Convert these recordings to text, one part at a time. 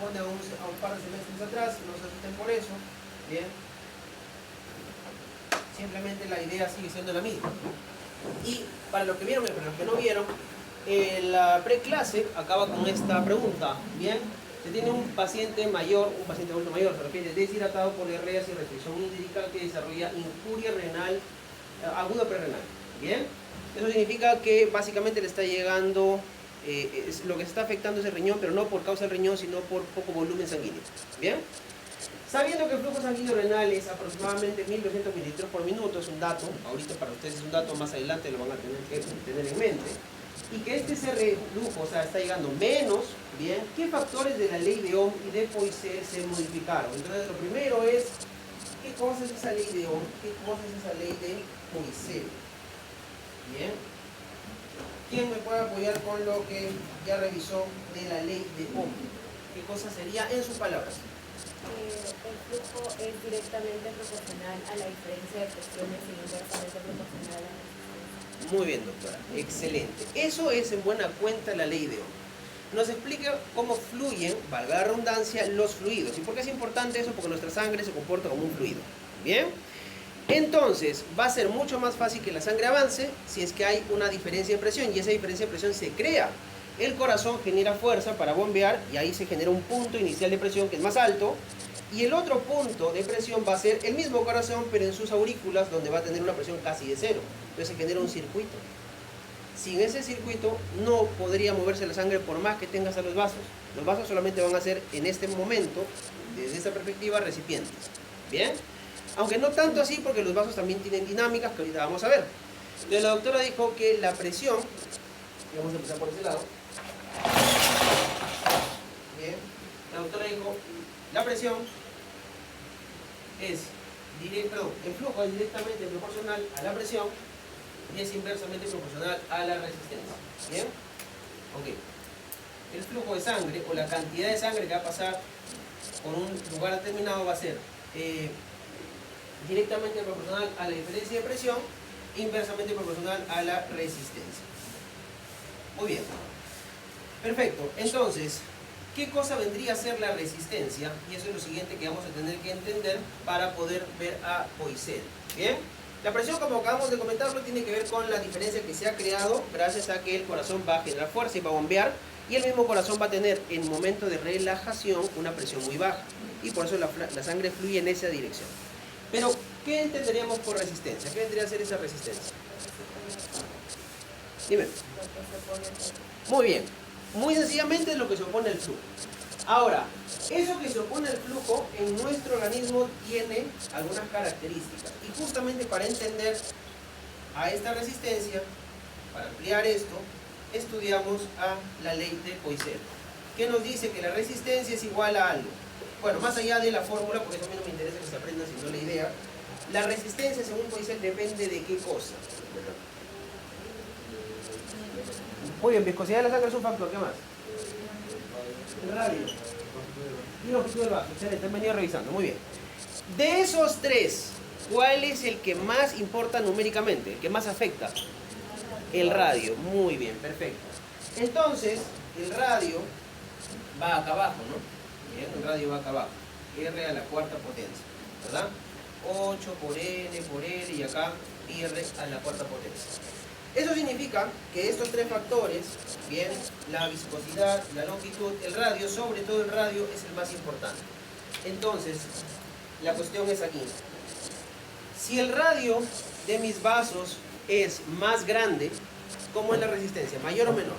corresponde a un par de semestres atrás, no se asusten por eso, bien. Simplemente la idea sigue siendo la misma. Y para los que vieron y para los que no vieron, la preclase acaba con esta pregunta, bien. Se tiene un paciente mayor, un paciente adulto mayor, se refiere deshidratado por diarreas y restricción hídrica que desarrolla injuria renal aguda prerrenal, bien. Eso significa que básicamente le está llegando, lo que está afectando es el riñón, pero no por causa del riñón, sino por poco volumen sanguíneo, bien. Sabiendo que el flujo sanguíneo renal es aproximadamente 1200 mililitros por minuto, es un dato, ahorita para ustedes es un dato, más adelante lo van a tener que tener en mente, y que este flujo, o sea, está llegando menos, bien, ¿qué factores de la ley de Ohm y de Poiseuille se modificaron? Entonces, lo primero es, ¿qué cosa es esa ley de Ohm? ¿Qué cosa es esa ley de Poiseuille? Bien. ¿Quién me puede apoyar con lo que ya revisó de la ley de Ohm? ¿Qué cosa sería en sus palabras? El flujo es directamente proporcional a la diferencia de presiones y inversamente proporcional a la resistencia. Muy bien, doctora. Excelente. Eso es en buena cuenta la ley de Ohm. Nos explica cómo fluyen, valga la redundancia, los fluidos. ¿Y por qué es importante eso? Porque nuestra sangre se comporta como un fluido. ¿Bien? Entonces, va a ser mucho más fácil que la sangre avance si es que hay una diferencia de presión, y esa diferencia de presión se crea. El corazón genera fuerza para bombear y ahí se genera un punto inicial de presión que es más alto, y el otro punto de presión va a ser el mismo corazón pero en sus aurículas, donde va a tener una presión casi de cero. Entonces se genera un circuito. Sin ese circuito no podría moverse la sangre por más que tengas a los vasos. Los vasos solamente van a ser en este momento, desde esta perspectiva, recipientes. ¿Bien? Aunque no tanto así, porque los vasos también tienen dinámicas que ahorita vamos a ver. Entonces la doctora dijo que la presión, y vamos a empezar por ese lado. Bien. La doctora dijo, la presión es el flujo es directamente proporcional a la presión y es inversamente proporcional a la resistencia. ¿Bien? Ok. El flujo de sangre o la cantidad de sangre que va a pasar por un lugar determinado va a ser directamente proporcional a la diferencia de presión, inversamente proporcional a la resistencia. Muy bien. Perfecto. Entonces, ¿qué cosa vendría a ser la resistencia? Y eso es lo siguiente que vamos a tener que entender para poder ver a Poiseuille. Bien. La presión, como acabamos de comentarlo, tiene que ver con la diferencia que se ha creado gracias a que el corazón va a generar fuerza y va a bombear, y el mismo corazón va a tener en momento de relajación una presión muy baja, y por eso la sangre fluye en esa dirección. Pero, ¿qué entenderíamos por resistencia? ¿Qué vendría a ser esa resistencia? Dime. Muy bien. Muy sencillamente es lo que se opone al flujo. Ahora, eso que se opone al flujo en nuestro organismo tiene algunas características. Y justamente para entender a esta resistencia, para ampliar esto, estudiamos a la ley de Poiseuille, que nos dice que la resistencia es igual a algo. Bueno, más allá de la fórmula, porque eso a mí no me interesa que se aprenda sino la idea, la resistencia según Poiseuille depende de qué cosa. Muy bien, viscosidad de la sangre es un factor, ¿qué más? El radio. Y longitud del vaso, excelente, han venido revisando, muy bien. De esos tres, ¿cuál es el que más importa numéricamente? ¿El que más afecta? El radio, muy bien, perfecto. Entonces, el radio va acá abajo, ¿no? Bien, el radio va acá abajo. R a la cuarta potencia, ¿verdad? 8 por N y acá R a la cuarta potencia. Eso significa que estos tres factores, bien, la viscosidad, la longitud, el radio, sobre todo el radio, es el más importante. Entonces, la cuestión es aquí. Si el radio de mis vasos es más grande, ¿cómo es la resistencia? ¿Mayor o menor?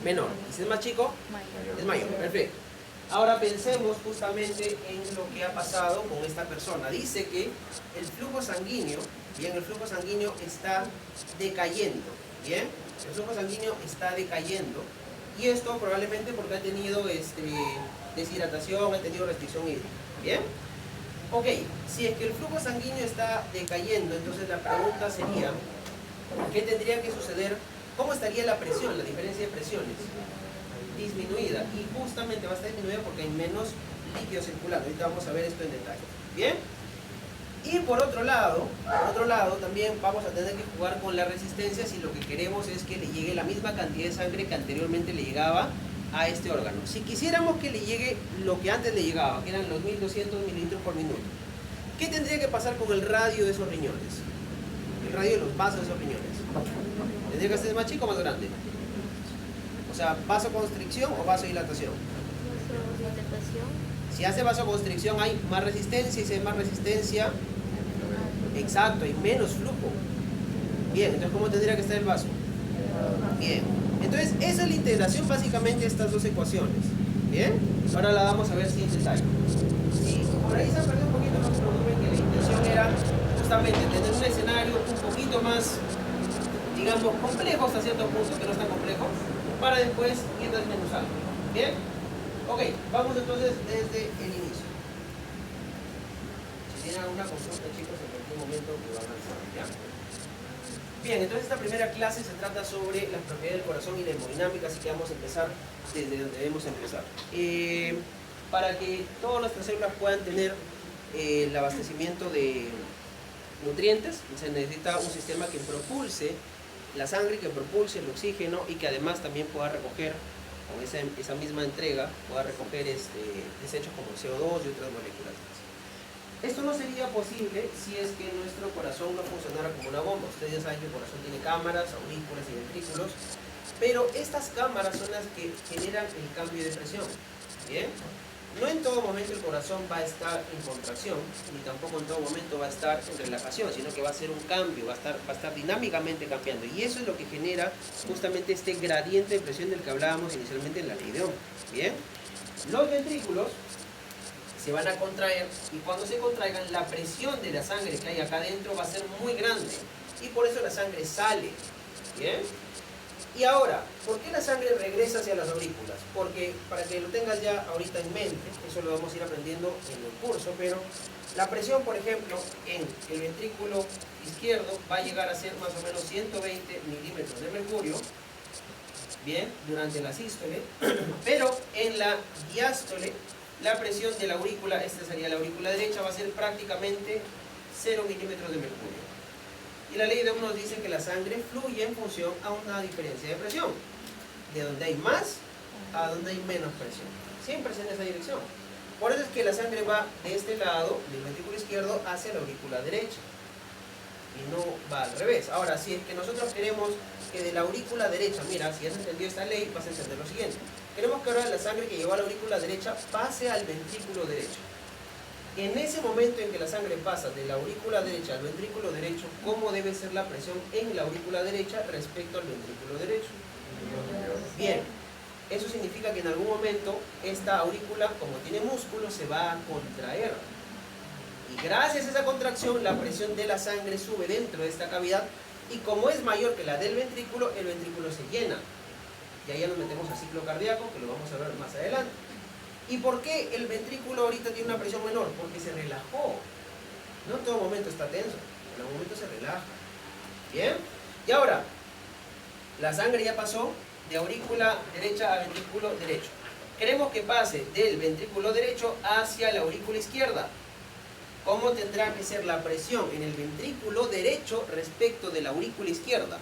Menor. ¿Y si es más chico? Mayor. Es mayor, perfecto. Ahora pensemos justamente en lo que ha pasado con esta persona. Dice que el flujo sanguíneo, bien, el flujo sanguíneo está decayendo, bien, el flujo sanguíneo está decayendo, y esto probablemente porque ha tenido deshidratación, ha tenido restricción hídrica, bien. Ok, si es que el flujo sanguíneo está decayendo, entonces la pregunta sería, ¿qué tendría que suceder? ¿Cómo estaría la presión, la diferencia de presiones? Disminuida, y justamente va a estar disminuida porque hay menos líquido circulando. Ahorita vamos a ver esto en detalle. ¿Bien? Y por otro lado también vamos a tener que jugar con la resistencia si lo que queremos es que le llegue la misma cantidad de sangre que anteriormente le llegaba a este órgano. Si quisiéramos que le llegue lo que antes le llegaba, que eran los 1200 mililitros por minuto, ¿qué tendría que pasar con el radio de esos riñones? El radio de los vasos de esos riñones. ¿Tendría que ser más chico o más grande? O sea, ¿vasoconstricción o vasodilatación? Si hace vasoconstricción hay más resistencia, y si hay más resistencia, exacto, hay menos flujo. Bien, entonces ¿cómo tendría que estar el vaso? Bien, entonces esa es la integración básicamente de estas dos ecuaciones. Bien, ahora la vamos a ver sin detalle. Y por ahí se ha perdido un poquito, no se preocupen, que la intención era justamente tener un escenario un poquito más, digamos, complejo hasta cierto punto, que no es tan complejo, para después ir desmenuzando. Bien, ok, vamos entonces desde el inicio. Si tienen alguna consulta, chicos, en cualquier momento que van a avanzar, ¿ya? Bien, entonces esta primera clase se trata sobre las propiedades del corazón y la hemodinámica, así que vamos a empezar desde donde debemos empezar. Para que todas nuestras células puedan tener el abastecimiento de nutrientes, se necesita un sistema que propulse la sangre, que propulse el oxígeno y que además también pueda recoger, con esa misma entrega, pueda recoger desechos como el CO2 y otras moléculas. Esto no sería posible si es que nuestro corazón no funcionara como una bomba. Ustedes ya saben que el corazón tiene cámaras, aurículas y ventrículos, pero estas cámaras son las que generan el cambio de presión. ¿Bien? No en todo momento el corazón va a estar en contracción, ni tampoco en todo momento va a estar en relajación, sino que va a ser un cambio, va a estar dinámicamente cambiando. Y eso es lo que genera justamente este gradiente de presión del que hablábamos inicialmente en la ley de Ohm. ¿Bien? Los ventrículos se van a contraer y cuando se contraigan la presión de la sangre que hay acá adentro va a ser muy grande y por eso la sangre sale. ¿Bien? Y ahora, ¿por qué la sangre regresa hacia las aurículas? Porque, para que lo tengas ya ahorita en mente, eso lo vamos a ir aprendiendo en el curso, pero la presión, por ejemplo, en el ventrículo izquierdo va a llegar a ser más o menos 120 milímetros de mercurio, bien, durante la sístole, pero en la diástole, la presión de la aurícula, esta sería la aurícula derecha, va a ser prácticamente 0 milímetros de mercurio. Y la ley de Ohm nos dice que la sangre fluye en función a una diferencia de presión. De donde hay más a donde hay menos presión. Siempre es en esa dirección. Por eso es que la sangre va de este lado, del ventrículo izquierdo, hacia la aurícula derecha. Y no va al revés. Ahora, si es que nosotros queremos que de la aurícula derecha, mira, si has entendido esta ley, vas a entender lo siguiente. Queremos que ahora la sangre que llegó a la aurícula derecha pase al ventrículo derecho. En ese momento en que la sangre pasa de la aurícula derecha al ventrículo derecho, ¿cómo debe ser la presión en la aurícula derecha respecto al ventrículo derecho? Bien, eso significa que en algún momento esta aurícula, como tiene músculo, se va a contraer. Y gracias a esa contracción, la presión de la sangre sube dentro de esta cavidad y como es mayor que la del ventrículo, el ventrículo se llena. Y ahí ya nos metemos al ciclo cardíaco, que lo vamos a ver más adelante. ¿Y por qué el ventrículo ahorita tiene una presión menor? Porque se relajó. No en todo momento está tenso, en algún momento se relaja. ¿Bien? Y ahora, la sangre ya pasó de aurícula derecha a ventrículo derecho. Queremos que pase del ventrículo derecho hacia la aurícula izquierda. ¿Cómo tendrá que ser la presión en el ventrículo derecho respecto de la aurícula izquierda?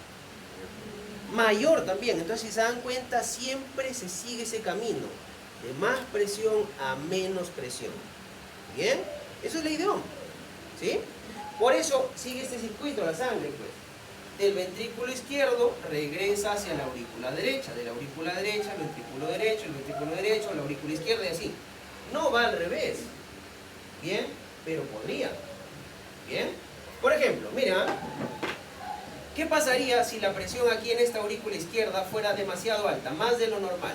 Mayor también. Entonces, si se dan cuenta, siempre se sigue ese camino. De más presión a menos presión. ¿Bien? Eso es ley de Ohm. ¿Sí? Por eso sigue este circuito la sangre, pues. Del ventrículo izquierdo regresa hacia la aurícula derecha. De la aurícula derecha al ventrículo derecho, el ventrículo derecho a la aurícula izquierda y así. No va al revés. ¿Bien? Pero podría. ¿Bien? Por ejemplo, mira, ¿qué pasaría si la presión aquí en esta aurícula izquierda fuera demasiado alta, más de lo normal?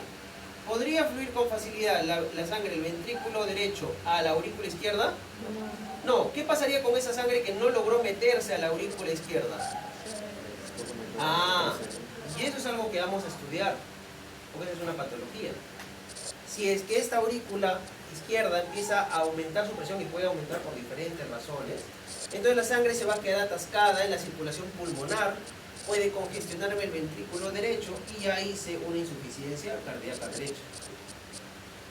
¿Podría fluir con facilidad la sangre del ventrículo derecho a la aurícula izquierda? No. ¿Qué pasaría con esa sangre que no logró meterse a la aurícula izquierda? Ah, y eso es algo que vamos a estudiar, porque es una patología. Si es que esta aurícula izquierda empieza a aumentar su presión y puede aumentar por diferentes razones, entonces la sangre se va a quedar atascada en la circulación pulmonar, puede congestionarme el ventrículo derecho y ya hice una insuficiencia cardíaca derecha.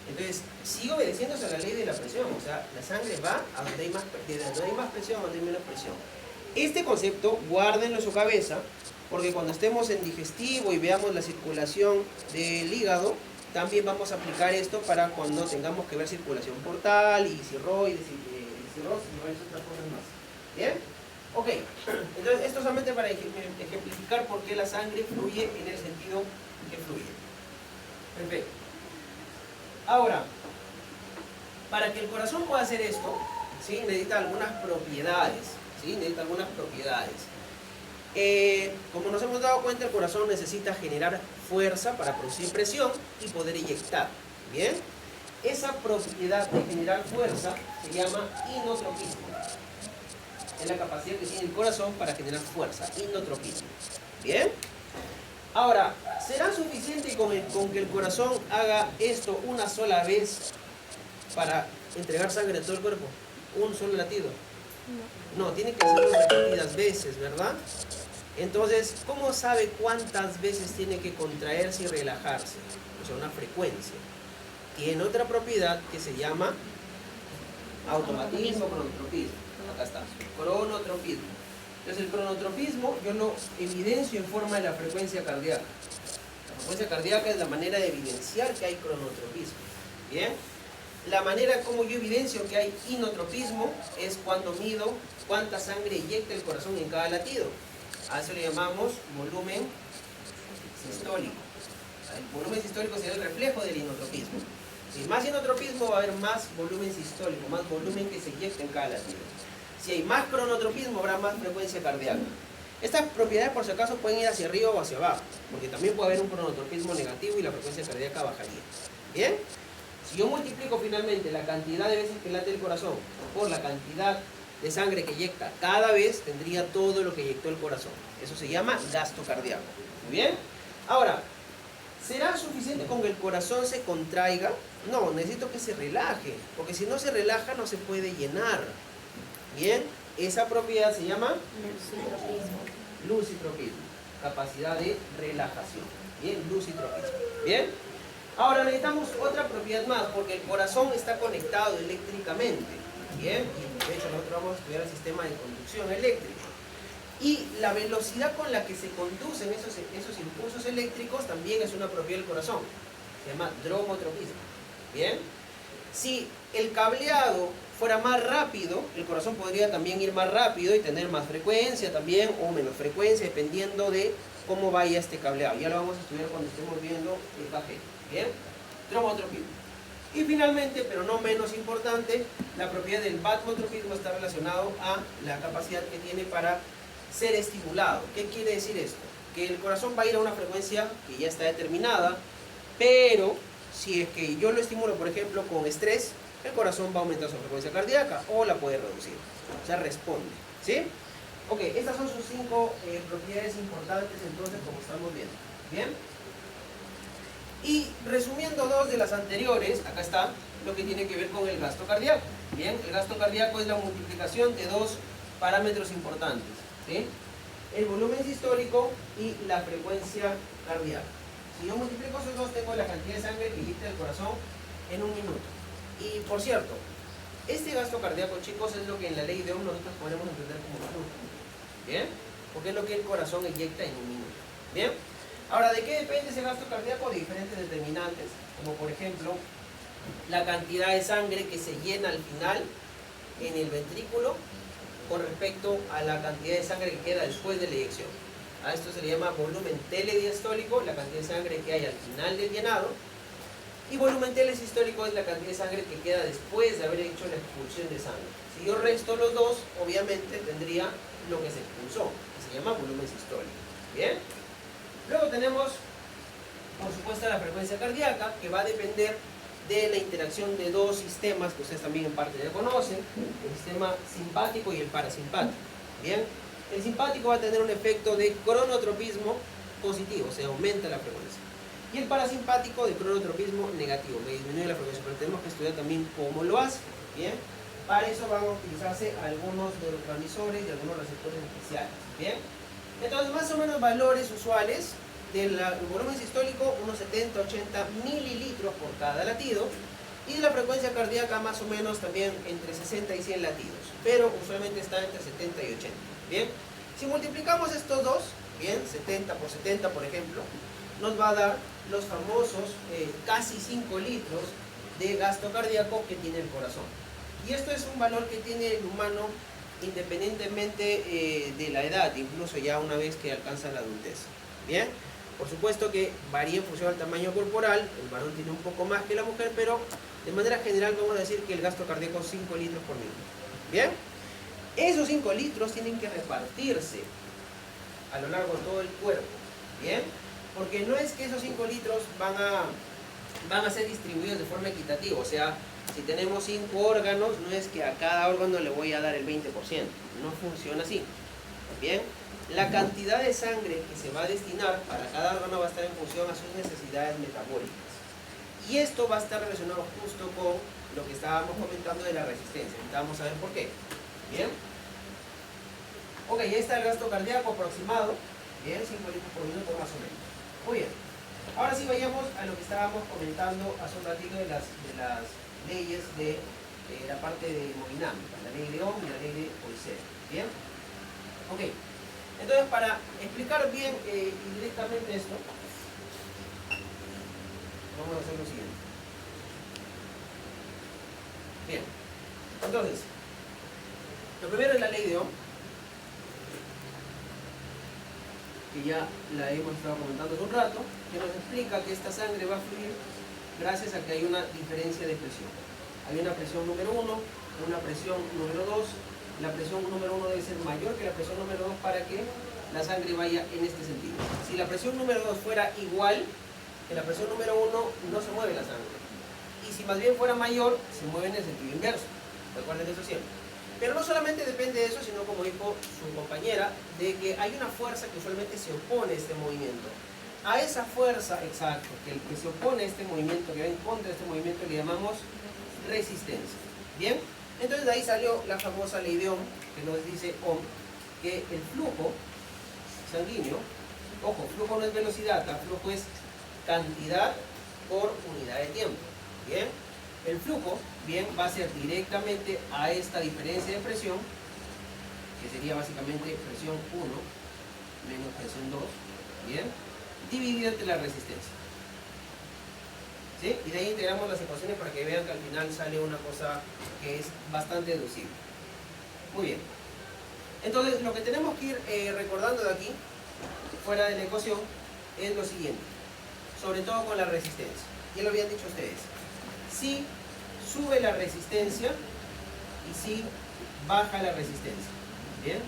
Entonces, sigue obedeciéndose a la ley de la presión, o sea, la sangre va a donde hay más presión, a donde hay menos presión. Este concepto, guárdenlo en su cabeza, porque cuando estemos en digestivo y veamos la circulación del hígado, también vamos a aplicar esto para cuando tengamos que ver circulación portal y cirroides y cirrosis y varias otras cosas más. ¿Bien? Ok, entonces esto solamente para ejemplificar por qué la sangre fluye en el sentido que fluye. Perfecto. Ahora, para que el corazón pueda hacer esto, ¿sí? Necesita algunas propiedades. ¿Sí? Necesita algunas propiedades. Como nos hemos dado cuenta, el corazón necesita generar fuerza para producir presión y poder eyectar. ¿Bien? Esa propiedad de generar fuerza se llama inotropismo. Es la capacidad que tiene el corazón para generar fuerza, inotropismo. ¿Bien? Ahora, ¿será suficiente con que el corazón haga esto una sola vez para entregar sangre a todo el cuerpo? ¿Un solo latido? No, tiene que hacerlo repetidas veces, ¿verdad? Entonces, ¿cómo sabe cuántas veces tiene que contraerse y relajarse? O sea, una frecuencia. Tiene otra propiedad que se llama automatismo o cronotropismo. Acá está, cronotropismo. Entonces, el cronotropismo yo lo evidencio en forma de la frecuencia cardíaca. La frecuencia cardíaca es la manera de evidenciar que hay cronotropismo. ¿Bien? La manera como yo evidencio que hay inotropismo es cuando mido cuánta sangre eyecta el corazón en cada latido. A eso le llamamos volumen sistólico. El volumen sistólico será el reflejo del inotropismo. Si hay más inotropismo, va a haber más volumen sistólico, más volumen que se eyecta en cada latido. Si hay más cronotropismo, habrá más frecuencia cardíaca. Estas propiedades, por si acaso, pueden ir hacia arriba o hacia abajo, porque también puede haber un cronotropismo negativo y la frecuencia cardíaca bajaría. ¿Bien? Si yo multiplico finalmente la cantidad de veces que late el corazón por la cantidad de sangre que eyecta cada vez, tendría todo lo que eyectó el corazón. Eso se llama gasto cardíaco. ¿Muy bien? Ahora, ¿será suficiente con que el corazón se contraiga? No, necesito que se relaje, porque si no se relaja no se puede llenar. Bien, esa propiedad se llama lusitropismo, capacidad de relajación. Bien, lusitropismo. Bien, ahora necesitamos otra propiedad más, porque el corazón está conectado eléctricamente. Bien, y de hecho nosotros vamos a estudiar el sistema de conducción eléctrica. Y la velocidad con la que se conducen esos impulsos eléctricos también es una propiedad del corazón. Se llama dromotropismo. Bien, si el cableado fuera más rápido, el corazón podría también ir más rápido y tener más frecuencia también o menos frecuencia, dependiendo de cómo vaya este cableado. Ya lo vamos a estudiar cuando estemos viendo el café. Bien, dromotropismo. Y finalmente, pero no menos importante, la propiedad del vasotropismo está relacionado a la capacidad que tiene para ser estimulado. ¿Qué quiere decir esto? Que el corazón va a ir a una frecuencia que ya está determinada, pero si es que yo lo estimulo, por ejemplo, con estrés, el corazón va a aumentar su frecuencia cardíaca o la puede reducir. O sea, responde. ¿Sí? Ok, estas son sus 5 propiedades importantes entonces, como estamos viendo. ¿Bien? Y resumiendo 2 de las anteriores, acá está lo que tiene que ver con el gasto cardíaco. Bien, el gasto cardíaco es la multiplicación de 2 parámetros importantes. ¿Sí? El volumen sistólico y la frecuencia cardíaca. Si yo multiplico esos dos, tengo la cantidad de sangre que eyecta el corazón en un minuto. Y por cierto, este gasto cardíaco, chicos, es lo que en la ley de Ohm nosotros podemos entender como flujo. ¿Bien? Porque es lo que el corazón eyecta en un minuto. ¿Bien? Ahora, ¿de qué depende ese gasto cardíaco? De diferentes determinantes, como por ejemplo, la cantidad de sangre que se llena al final en el ventrículo con respecto a la cantidad de sangre que queda después de la eyección. A esto se le llama volumen telediastólico, la cantidad de sangre que hay al final del llenado, y volumen telesistólico es la cantidad de sangre que queda después de haber hecho la expulsión de sangre. Si yo resto los dos, obviamente tendría lo que se expulsó, que se llama volumen sistólico. ¿Bien? Luego tenemos, por supuesto, la frecuencia cardíaca, que va a depender de la interacción de 2 sistemas que ustedes también en parte ya conocen, el sistema simpático y el parasimpático. Bien, el simpático va a tener un efecto de cronotropismo positivo, o sea, aumenta la frecuencia. Y el parasimpático de cronotropismo negativo, que disminuye la frecuencia, pero tenemos que estudiar también cómo lo hace. Bien, para eso van a utilizarse algunos neurotransmisores y algunos receptores especiales. Bien, entonces más o menos valores usuales del volumen sistólico, unos 70-80 mililitros por cada latido, y de la frecuencia cardíaca más o menos también entre 60 y 100 latidos, pero usualmente está entre 70 y 80. Bien, si multiplicamos estos dos, bien, 70 por 70 por ejemplo, nos va a dar los famosos casi 5 litros de gasto cardíaco que tiene el corazón. Y esto es un valor que tiene el humano independientemente de la edad, incluso ya una vez que alcanza la adultez. Bien, por supuesto que varía en función al tamaño corporal, el varón tiene un poco más que la mujer, pero de manera general vamos a decir que el gasto cardíaco es 5 litros por minuto. Bien, esos 5 litros tienen que repartirse a lo largo de todo el cuerpo. Bien, porque no es que esos 5 litros van a ser distribuidos de forma equitativa, o sea, si tenemos 5 órganos, no es que a cada órgano le voy a dar el 20%, no funciona así. Bien, la cantidad de sangre que se va a destinar para cada órgano va a estar en función a sus necesidades metabólicas. Y esto va a estar relacionado justo con lo que estábamos comentando de la resistencia. Vamos a ver por qué. Bien. Ok, ya está el gasto cardíaco aproximado. Bien, 5 litros por minuto más o menos. Muy bien. Ahora sí vayamos a lo que estábamos comentando hace un ratito de las leyes de la parte de hemodinámica, la ley de Ohm y la ley de Poiseuille. Bien. Ok. Entonces, para explicar bien y directamente esto, vamos a hacer lo siguiente. Bien. Entonces, lo primero es la ley de Ohm, que ya la hemos estado comentando hace un rato, que nos explica que esta sangre va a fluir gracias a que hay una diferencia de presión. Hay una presión número 1, una presión número 2. La presión número 1 debe ser mayor que la presión número 2 para que la sangre vaya en este sentido. Si la presión número 2 fuera igual que la presión número 1, no se mueve la sangre. Y si más bien fuera mayor, se mueve en el sentido inverso. Recuerden eso siempre. Pero no solamente depende de eso, sino como dijo su compañera, de que hay una fuerza que usualmente se opone a este movimiento. A esa fuerza, exacto, que se opone a este movimiento, que va en contra de este movimiento, le llamamos resistencia. ¿Bien? Entonces de ahí salió la famosa ley de Ohm, que nos dice Ohm, que el flujo sanguíneo, ojo, flujo no es velocidad, el flujo es cantidad por unidad de tiempo. Bien, el flujo, bien, va a ser directamente a esta diferencia de presión, que sería básicamente presión 1 menos presión 2, bien, dividida entre la resistencia. ¿Sí? Y de ahí integramos las ecuaciones para que vean que al final sale una cosa que es bastante deducible. Muy bien. Entonces, lo que tenemos que ir recordando de aquí, fuera de la ecuación, es lo siguiente. Sobre todo con la resistencia. Ya lo habían dicho ustedes. Si sube la resistencia y si baja la resistencia. ¿Bien?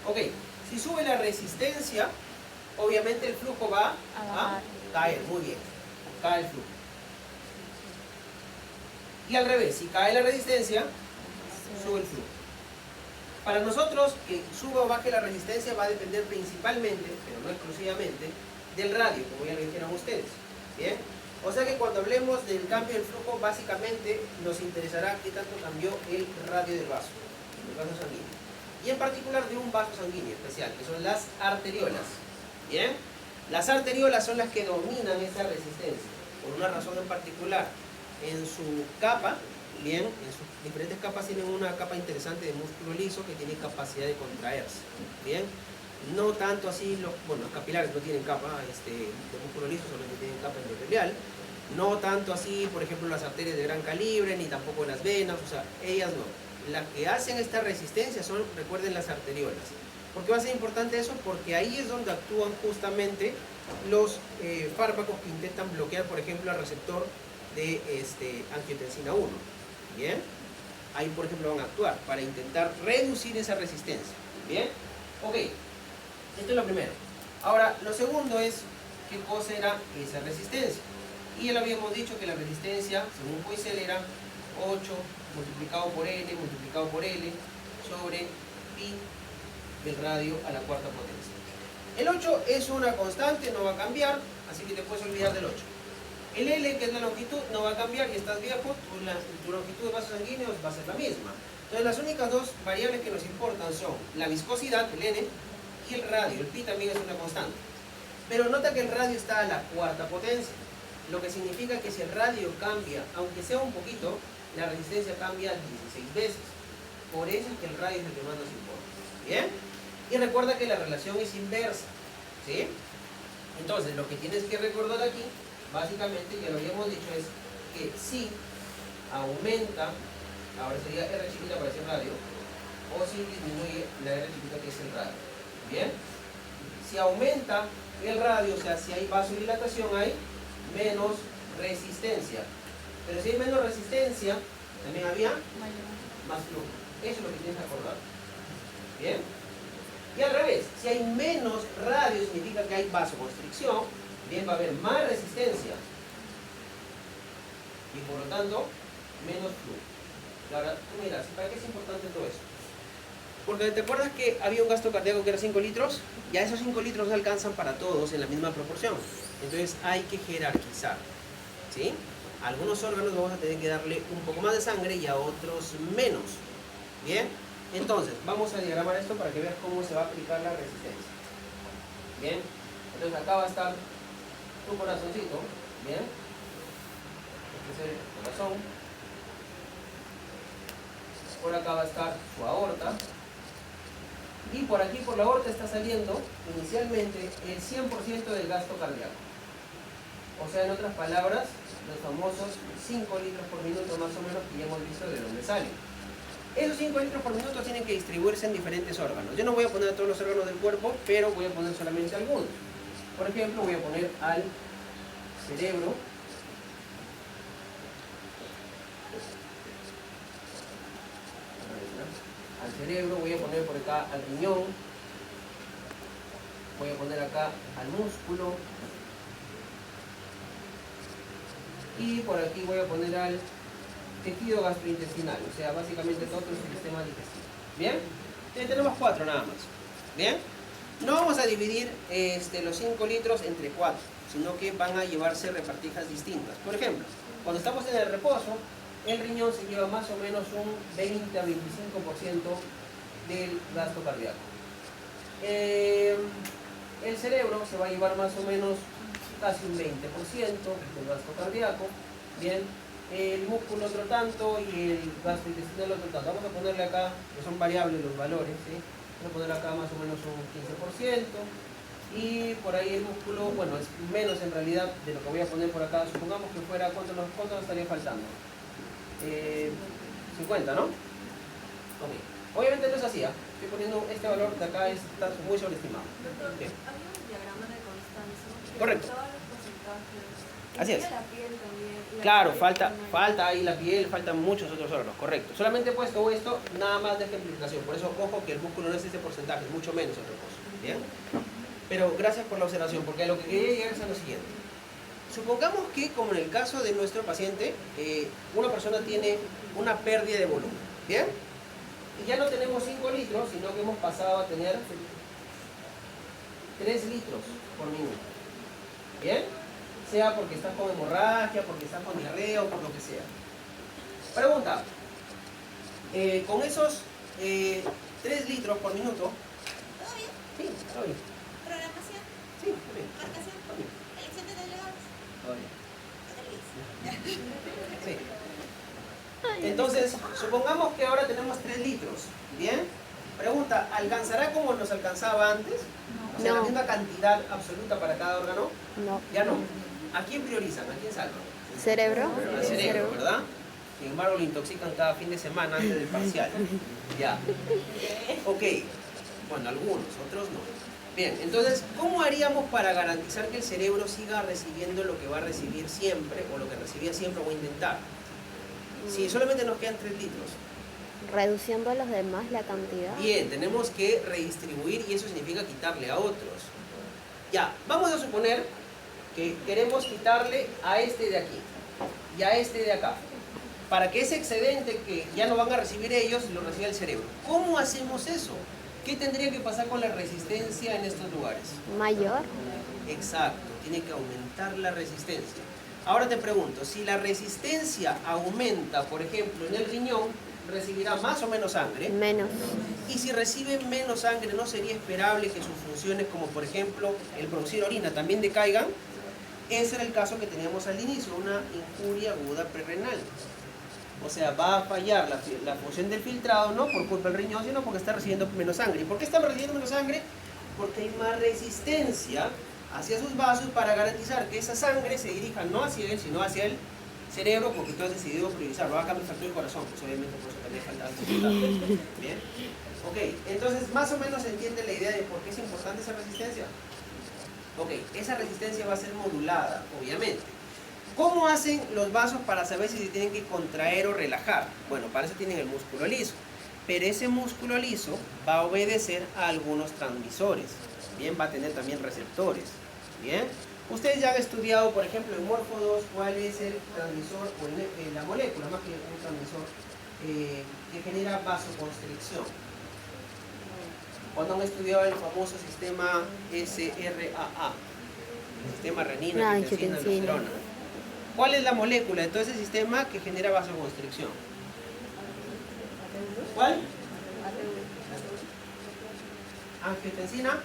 Ok. Si sube la resistencia, obviamente el flujo va a caer. Muy bien. Cae el flujo. Y al revés, si cae la resistencia, sube el flujo. Para nosotros, que suba o baje la resistencia va a depender principalmente, pero no exclusivamente, del radio, como ya lo dijeron ustedes. ¿Bien? O sea que cuando hablemos del cambio del flujo, básicamente nos interesará qué tanto cambió el radio del vaso sanguíneo. Y en particular de un vaso sanguíneo especial, que son las arteriolas. ¿Bien? Las arteriolas son las que dominan esa resistencia, por una razón en particular. En su capa, bien, en sus diferentes capas tienen una capa interesante de músculo liso que tiene capacidad de contraerse. Bien, no tanto así, los capilares no tienen capa de músculo liso, solamente tienen capa endotelial. No tanto así, por ejemplo, las arterias de gran calibre, ni tampoco las venas, o sea, ellas no. Las que hacen esta resistencia son, recuerden, las arteriolas. ¿Por qué va a ser importante eso? Porque ahí es donde actúan justamente los fármacos que intentan bloquear, por ejemplo, el receptor de angiotensina 1. Bien, ahí por ejemplo van a actuar para intentar reducir esa resistencia. Bien, ok, esto es lo primero. Ahora, lo segundo es qué cosa era esa resistencia. Y ya lo habíamos dicho que la resistencia, según Poiseuille, era 8 multiplicado por L multiplicado por L sobre pi del radio a la cuarta potencia. El 8 es una constante, no va a cambiar, así que te puedes olvidar del 8. El L, que es la longitud, no va a cambiar y estás viejo, tu longitud de vasos sanguíneos va a ser la misma. Entonces las únicas dos variables que nos importan son la viscosidad, el N, y el radio. El pi también es una constante. Pero nota que el radio está a la cuarta potencia, lo que significa que si el radio cambia, aunque sea un poquito, la resistencia cambia 16 veces. Por eso es que el radio es el que más nos importa. ¿Bien? Y recuerda que la relación es inversa, ¿sí? Entonces, lo que tienes que recordar aquí, básicamente, ya lo habíamos dicho, es que si aumenta, ahora sería R chiquita para ese radio, o si disminuye la R chiquita que es el radio. ¿Bien? Si aumenta el radio, o sea, si hay vasodilatación, hay menos resistencia. Pero si hay menos resistencia, también había más flujo. Eso es lo que tienes que acordar. ¿Bien? Y al revés, si hay menos radio, significa que hay vasoconstricción, bien, va a haber más resistencia. Y por lo tanto, menos flujo. Y ahora, tú miras, ¿para qué es importante todo eso? Porque te acuerdas que había un gasto cardíaco que era 5 litros, ya esos 5 litros no alcanzan para todos en la misma proporción. Entonces hay que jerarquizar, ¿sí? A algunos órganos vamos a tener que darle un poco más de sangre y a otros menos. ¿Bien? Entonces, vamos a diagramar esto para que veas cómo se va a aplicar la resistencia. ¿Bien? Entonces acá va a estar tu corazoncito, ¿bien? Este es el corazón. Por acá va a estar su aorta. Y por aquí, por la aorta, está saliendo inicialmente el 100% del gasto cardíaco. O sea, en otras palabras, los famosos 5 litros por minuto más o menos que ya hemos visto de dónde salen. Esos 5 litros por minuto tienen que distribuirse en diferentes órganos. Yo no voy a poner a todos los órganos del cuerpo, pero voy a poner solamente algunos. Por ejemplo, voy a poner al cerebro. Al cerebro, voy a poner por acá al riñón. Voy a poner acá al músculo. Y por aquí voy a poner al tejido gastrointestinal, o sea, básicamente todo el sistema digestivo. ¿Bien? Tenemos 4 nada más. ¿Bien? No vamos a dividir los 5 litros entre 4, sino que van a llevarse repartijas distintas. Por ejemplo, cuando estamos en el reposo, el riñón se lleva más o menos un 20 a 25% del gasto cardíaco. El cerebro se va a llevar más o menos casi un 20% del gasto cardíaco. Bien, el músculo otro tanto y el gasto intestinal otro tanto. Vamos a ponerle acá, que son variables los valores, ¿sí? Vamos a poner acá más o menos un 15%. Y por ahí el músculo, bueno, es menos en realidad de lo que voy a poner por acá. Supongamos que fuera, ¿cuánto nos estaría faltando? 50, ¿no? Ok. Obviamente no es así, ¿eh? Estoy poniendo este valor de acá, está muy sobreestimado. Doctor, Okay. había un diagrama de constancia. Correcto. Todos los porcentajes. Así es. La piel también. Claro, falta ahí la piel, faltan muchos otros órganos, correcto. Solamente he puesto esto nada más de ejemplificación. Por eso, ojo que el músculo no es ese porcentaje, mucho menos otra cosa. ¿Bien? Pero gracias por la observación, porque lo que quería llegar es a lo siguiente. Supongamos que, como en el caso de nuestro paciente, una persona tiene una pérdida de volumen. ¿Bien? Y ya no tenemos 5 litros, sino que hemos pasado a tener 3 litros por minuto. ¿Bien? Sea porque estás con hemorragia, porque estás con diarrea o por lo que sea. Pregunta. Con esos 3 litros por minuto... ¿Todo bien? Sí, está bien. ¿Programación? Sí, está bien. ¿Marcación? Está bien. ¿Elección de delegados? Está bien. Feliz. Sí. Entonces, supongamos que ahora tenemos 3 litros. ¿Bien? Pregunta, ¿alcanzará como nos alcanzaba antes? O sea, No. la misma cantidad absoluta para cada órgano. No. Ya no. ¿A quién priorizan? ¿A quién salvan? ¿Cerebro? Al cerebro, ¿verdad? Sin embargo, lo intoxican cada fin de semana antes del parcial. Ya. Ok. Bueno, algunos, otros no. Bien, entonces, ¿cómo haríamos para garantizar que el cerebro siga recibiendo lo que va a recibir siempre, o lo que recibía siempre, o intentar? Si solamente nos quedan 3 litros. Reduciendo a los demás la cantidad. Bien, tenemos que redistribuir y eso significa quitarle a otros. Ya, vamos a suponer que queremos quitarle a este de aquí y a este de acá, para que ese excedente que ya no van a recibir ellos, lo reciba el cerebro. ¿Cómo hacemos eso? ¿Qué tendría que pasar con la resistencia en estos lugares? Mayor. Exacto, tiene que aumentar la resistencia. Ahora te pregunto, si la resistencia aumenta, por ejemplo, en el riñón, recibirá más o menos sangre. Menos. Y si recibe menos sangre, ¿no sería esperable que sus funciones, como por ejemplo el producir orina, también decaigan? Ese era el caso que teníamos al inicio, una injuria aguda prerrenal. O sea, va a fallar la función del filtrado, no por culpa del riñón, sino porque está recibiendo menos sangre. ¿Y por qué está recibiendo menos sangre? Porque hay más resistencia hacia sus vasos para garantizar que esa sangre se dirija no hacia él, sino hacia el cerebro, porque tú has decidido priorizar. Va a cambiar el factor del corazón, pues obviamente por eso también falta el. Bien. Ok, entonces más o menos se entiende la idea de por qué es importante esa resistencia. Ok, esa resistencia va a ser modulada, obviamente. ¿Cómo hacen los vasos para saber si se tienen que contraer o relajar? Bueno, para eso tienen el músculo liso. Pero ese músculo liso va a obedecer a algunos transmisores. Bien, va a tener también receptores. Bien. Ustedes ya han estudiado, por ejemplo, en Morfo 2, cuál es el transmisor o la molécula, más que un transmisor, que genera vasoconstricción. Cuando han estudiado el famoso sistema SRAA, el sistema renina, angiotensina, aldosterona. ¿Cuál es la molécula de todo ese sistema que genera vasoconstricción? ¿Cuál? Angiotensina.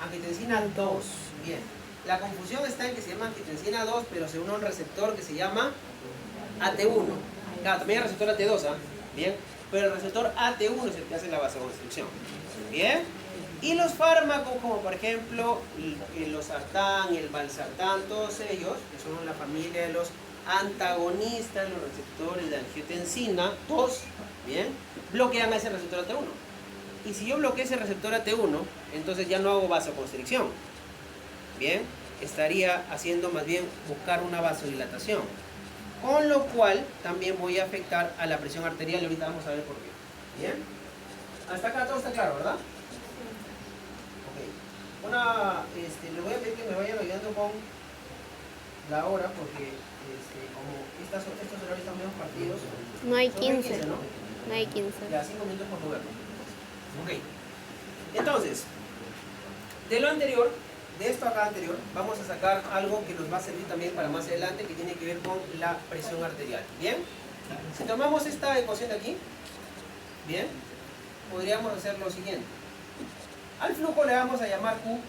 Angiotensina 2. Bien. La confusión está en que se llama angiotensina 2, pero se une a un receptor que se llama AT1. Claro, también hay receptor AT2, ¿ah? Bien. Pero el receptor AT1 es el que hace la vasoconstricción. Bien. Y los fármacos, como por ejemplo el losartán y el valsartán, todos ellos, que son la familia de los antagonistas, los receptores de angiotensina 2, bien, bloquean a ese receptor AT1. Y si yo bloqueo ese receptor AT1, entonces ya no hago vasoconstricción. Bien, estaría haciendo más bien buscar una vasodilatación. Con lo cual también voy a afectar a la presión arterial y ahorita vamos a ver por qué. Bien, hasta acá todo está claro, ¿verdad? Le voy a pedir que me vayan ayudando con la hora porque como estos horarios están menos partidos. No hay son 15. 15, ¿no? No hay 15. Ya, 5 minutos por moverlo. Ok. Entonces, de lo anterior, de esto acá anterior, vamos a sacar algo que nos va a servir también para más adelante, que tiene que ver con la presión arterial. ¿Bien? Si tomamos esta ecuación de aquí, bien, podríamos hacer lo siguiente. Al flujo le vamos a llamar Q,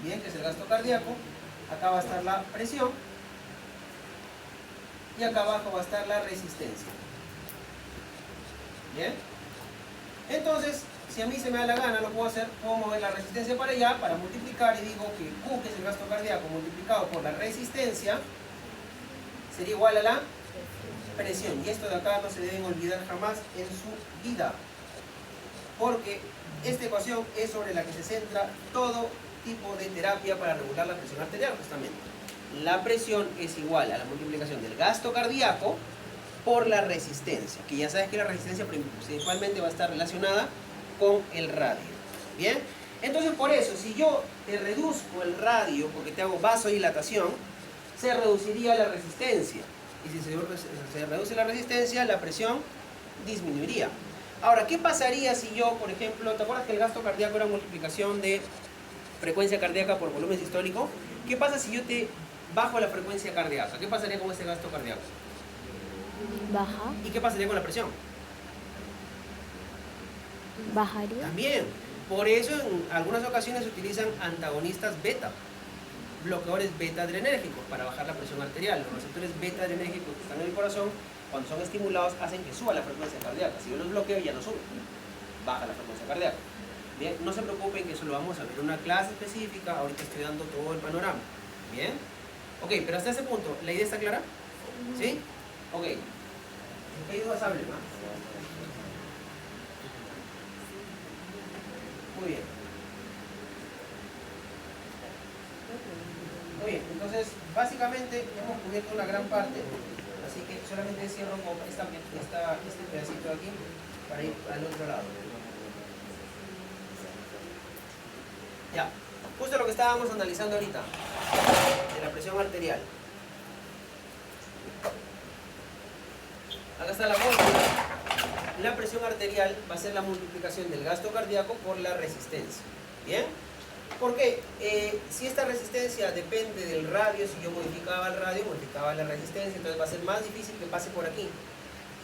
bien, que es el gasto cardíaco. Acá va a estar la presión y acá abajo va a estar la resistencia. Bien. Entonces, si a mí se me da la gana, lo puedo hacer, puedo mover la resistencia para allá para multiplicar y digo que Q, que es el gasto cardíaco, multiplicado por la resistencia, sería igual a la presión. Y esto de acá no se deben olvidar jamás en su vida, porque esta ecuación es sobre la que se centra todo tipo de terapia para regular la presión arterial, justamente. La presión es igual a la multiplicación del gasto cardíaco por la resistencia, que ya sabes que la resistencia principalmente va a estar relacionada con el radio. Bien, entonces por eso, si yo te reduzco el radio porque te hago vasodilatación, se reduciría la resistencia. Y si se reduce la resistencia, la presión disminuiría. Ahora, ¿qué pasaría si yo, por ejemplo, ¿te acuerdas que el gasto cardíaco era multiplicación de frecuencia cardíaca por volumen sistólico? ¿Qué pasa si yo te bajo la frecuencia cardíaca? ¿Qué pasaría con ese gasto cardíaco? Baja. ¿Y qué pasaría con la presión? Bajaría. También. Por eso en algunas ocasiones se utilizan antagonistas beta, bloqueadores beta adrenérgicos para bajar la presión arterial. Los receptores beta adrenérgicos que están en el corazón, cuando son estimulados, hacen que suba la frecuencia cardíaca. Si yo los bloqueo, ya no sube, baja la frecuencia cardíaca. Bien, no se preocupen que eso lo vamos a ver en una clase específica. Ahorita estoy dando todo el panorama. Bien. Ok, pero hasta ese punto, ¿la idea está clara? ¿Sí? Ok. ¿Qué hay dudas? Hablen, ¿no? Muy bien. Muy bien, entonces básicamente hemos cubierto una gran parte, así que solamente cierro con este pedacito de aquí para ir al otro lado. Ya, justo lo que estábamos analizando ahorita, de la presión arterial. Acá está la fórmula. La presión arterial va a ser la multiplicación del gasto cardíaco por la resistencia. ¿Bien? Porque si esta resistencia depende del radio, si yo modificaba el radio, modificaba la resistencia, entonces va a ser más difícil que pase por aquí.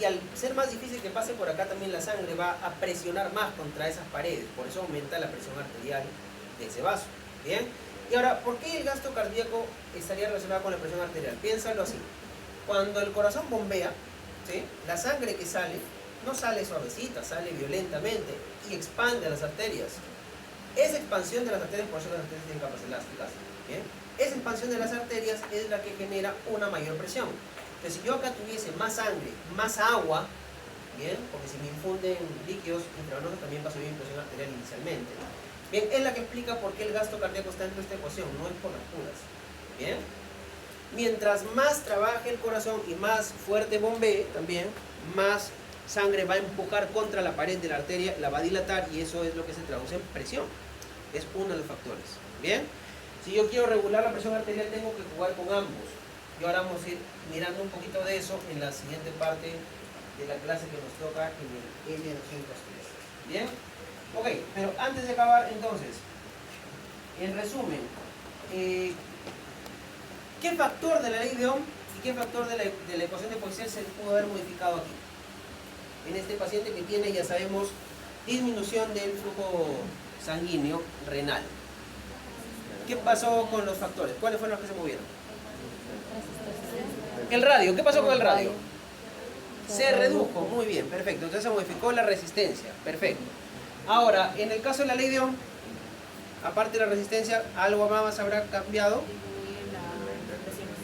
Y al ser más difícil que pase por acá, también la sangre va a presionar más contra esas paredes. Por eso aumenta la presión arterial de ese vaso. ¿Bien? Y ahora, ¿por qué el gasto cardíaco estaría relacionado con la presión arterial? Piénsalo así. Cuando el corazón bombea, ¿sí? La sangre que sale, no sale suavecita, sale violentamente y expande las arterias. Esa expansión de las arterias, por eso las arterias tienen capas elásticas, ¿bien? Esa expansión de las arterias es la que genera una mayor presión. Entonces, si yo acá tuviese más sangre, más agua, ¿bien? Porque si me infunden líquidos intravenosos también va a subir mi presión arterial inicialmente. Bien, es la que explica por qué el gasto cardíaco está dentro de esta ecuación, no es por las puras. Bien. Mientras más trabaje el corazón y más fuerte bombee, también más sangre va a empujar contra la pared de la arteria, la va a dilatar y eso es lo que se traduce en presión. Es uno de los factores. Bien. Si yo quiero regular la presión arterial tengo que jugar con ambos. Y ahora vamos a ir mirando un poquito de eso en la siguiente parte de la clase que nos toca en el L203. Bien. Ok, pero antes de acabar entonces, en resumen, ¿qué factor de la ley de Ohm y qué factor de la ecuación de Poiseuille se pudo haber modificado aquí? En este paciente que tiene, ya sabemos, disminución del flujo sanguíneo renal. ¿Qué pasó con los factores? ¿Cuáles fueron los que se movieron? El radio, ¿qué pasó con el radio? Se redujo, muy bien, perfecto. Entonces se modificó la resistencia, perfecto. Ahora, en el caso de la ley de Ohm, aparte de la resistencia, algo más habrá cambiado.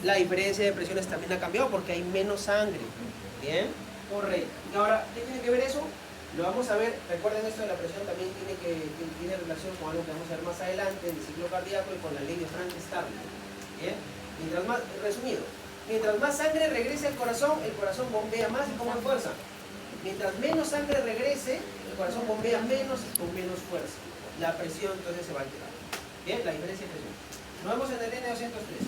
La diferencia de presiones también ha cambiado porque hay menos sangre. Bien, correcto. Y ahora, ¿qué tiene que ver eso? Lo vamos a ver. Recuerden esto de la presión también tiene relación con algo que vamos a ver más adelante en el ciclo cardíaco y con la ley de Frank-Starling. Bien, mientras más, resumido, mientras más sangre regrese al corazón, el corazón bombea más y con más fuerza. Mientras menos sangre regrese, el corazón bombea menos y con menos fuerza. La presión entonces se va a alterar. Bien, la diferencia de presión. Nos vemos en el N203.